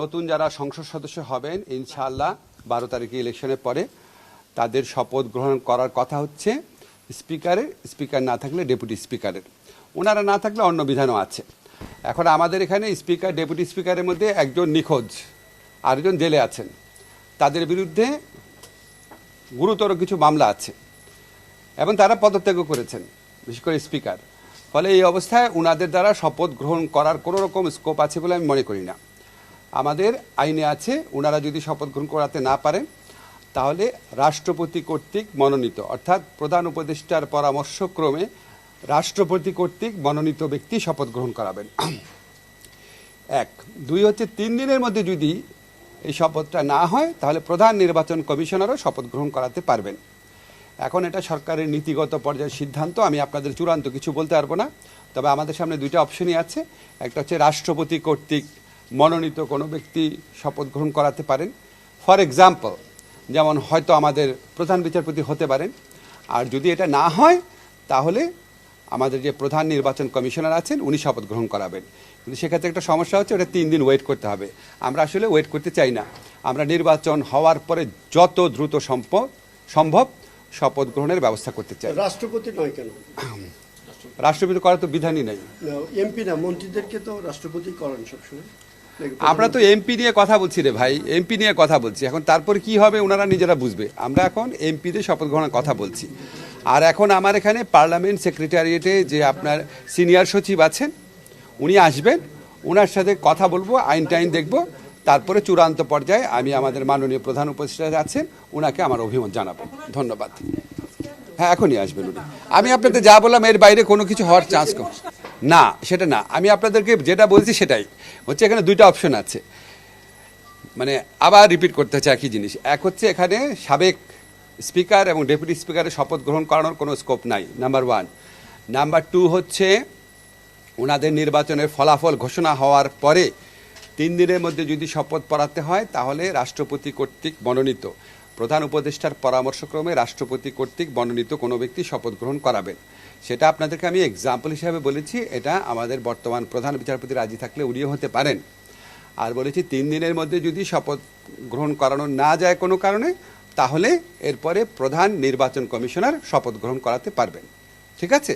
নতুন যারা সংসদ সদস্য হবেন ইনশাআল্লাহ 12 তারিখে ইলেকশনের পরে তাদের শপথ গ্রহণ করার কথা হচ্ছে স্পিকারের, স্পিকার না থাকলে ডেপুটি স্পিকারের। ওনারা না থাকলে অন্য বিধানও আছে। এখন আমাদের এখানে স্পিকার, ডেপুটি স্পিকারের মধ্যে একজন নিখোঁজ, আরেকজন জেলে আছেন। তাদের বিরুদ্ধে গুরুতর কিছু মামলা আছে এবং তারা পদত্যাগও করেছেন, বিশেষ করে স্পিকার। ফলে এই অবস্থায় ওনাদের দ্বারা শপথ গ্রহণ করার কোনো রকম স্কোপ আছে বলে আমি মনে করি না। আমাদের আইনে আছে ওনারা যদি শপথ গ্রহণ করাতে না পারেন তাহলে রাষ্ট্রপতি কর্তৃক মনোনীত, অর্থাৎ প্রধান উপদেষ্টার পরামর্শক্রমে রাষ্ট্রপতি কর্তৃক মনোনীত ব্যক্তি শপথ গ্রহণ করাবেন। এক, দুই হচ্ছে 3 দিনের মধ্যে যদি এই শপথটা না হয় তাহলে প্রধান নির্বাচন কমিশনারও শপথ গ্রহণ করাতে পারবেন। এখন এটা সরকারের নীতিগত পর্যায়ের সিদ্ধান্ত, আমি আপনাদের চূড়ান্ত কিছু বলতে পারবো না। তবে আমাদের সামনে দুইটা অপশনই আছে। একটা হচ্ছে রাষ্ট্রপতি কর্তৃক মনোনীত কোনো ব্যক্তি শপথ গ্রহণ করাতে পারেন। ফর এক্সাম্পল, যেমন হয়তো আমাদের প্রধান বিচারপতি হতে পারেন। আর যদি এটা না হয় তাহলে আমাদের যে প্রধান নির্বাচন কমিশনার আছেন উনি শপথ গ্রহণ করাবেন। কিন্তু সেক্ষেত্রে একটা সমস্যা হচ্ছে, ওটা 3 দিন ওয়েট করতে হবে। আমরা আসলে ওয়েট করতে চাই না। আমরা নির্বাচন হওয়ার পরে যত দ্রুত সম্ভব শপথ গ্রহণের ব্যবস্থা করতে চাই। রাষ্ট্রপতি নয় কেন? রাষ্ট্রপতি করার তো বিধানই নাই। এমপি না, মন্ত্রীদেরকে তো রাষ্ট্রপতি করেন সবসময়। আমরা তো এমপি নিয়ে কথা বলছি রে ভাই, এমপি নিয়ে কথা বলছি। এখন তারপর কি হবে ওনারা নিজেরা বুঝবে। আমরা এখন এমপিদের শপথ গ্রহণের কথা বলছি। আর এখন আমার এখানে পার্লামেন্ট সেক্রেটারিয়েটে যে আপনার সিনিয়র সচিব আছেন উনি আসবেন, ওনার সাথে কথা বলবো, আইন টাইন দেখবো, তারপরে চূড়ান্ত পর্যায়ে আমি আমাদের মাননীয় প্রধান উপদেষ্টা আছেন ওনাকে আমার অভিমত জানাবো। ধন্যবাদ। হ্যাঁ, এখনই আসবেন উনি। আমি আপনাদের যা বললাম এর বাইরে কোনো কিছু হওয়ার চান্স কম না, সেটা না। আমি আপনাদেরকে যেটা বলছি সেটাই হচ্ছে। এখানে দুইটা অপশন আছে, মানে আবার রিপিট করতে হচ্ছে একই জিনিস। এক হচ্ছে এখানে সাবেক স্পিকার এবং ডেপুটি স্পিকারের শপথ গ্রহণ করানোর কোনো স্কোপ নাই, নাম্বার 1। নাম্বার 2 হচ্ছে ওনাদের নির্বাচনের ফলাফল ঘোষণা হওয়ার পরে 3 দিনের মধ্যে যদি শপথ পড়াতে হয় তাহলে রাষ্ট্রপতি কর্তৃক মনোনীত, প্রধান উপদেষ্টার পরামর্শক্রমে রাষ্ট্রপতি কর্তৃক মনোনীত কোনো ব্যক্তি শপথ গ্রহণ করাবেন। সেটা আপনাদেরকে আমি এক্সাম্পল হিসাবে বলেছি। এটা আমাদের বর্তমান প্রধান বিচারপতি রাজি থাকলে উনিও হতে পারেন। আর বলেছি 3 দিনের মধ্যে যদি শপথ গ্রহণ করানো না যায় কোনো কারণে তাহলে এরপরে প্রধান নির্বাচন কমিশনার শপথ গ্রহণ করাতে পারবেন। ঠিক আছে?